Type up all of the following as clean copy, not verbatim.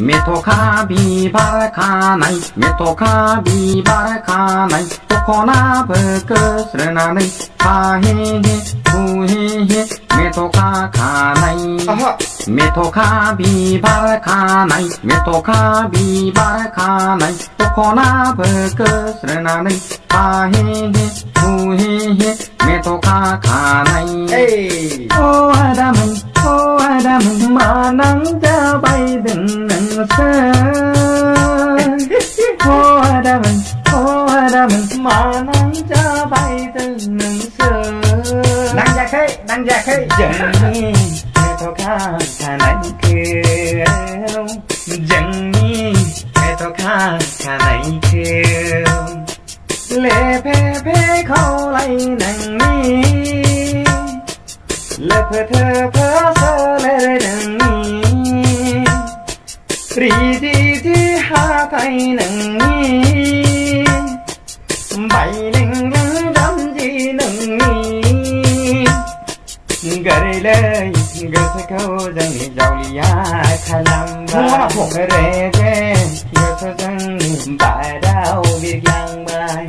目とかビバラかない目とかビバラかないとこなぶくするなねはへへふへへ目とかかない目とかビバラかない目とかビバラかないとこなぶくするなねはへへふへへ目とかかないโอ้อาดามันโอ้อาดามันมานั่งจะไปดึงหนังเสือโอ้อาดามันโอ้อาดามันมานั่งจะไปดึงหนังเสือนั่งอยากให้นั่งอยากให้ยังนี่เธอเท่าข้าแค่ไหนคือยังนี่เธอเท่าข้าแค่ไหนคือเล่เพ่เพ่เขาไล่นั่งนี่เลิกเพื่อเธอเพื่อเธอเลยดังนี้รีดีที่หาไทยหนังนี้ใบหนึ่งยังดำจีหนังนี้ก็ได้เลยก็จะเข้าจังเจ้าลียาขลำบ้าเร่เร่ก็จะจังบ่ายดาววิกยังบ่าย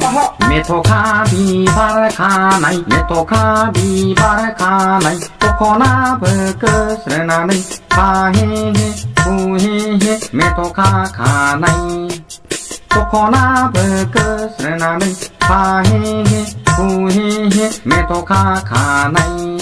目とかビバラかない目とかビバラかないとこなぶくするなねはへへふへへ目とかかないとこなぶくするなねはへへふへへ目とかかない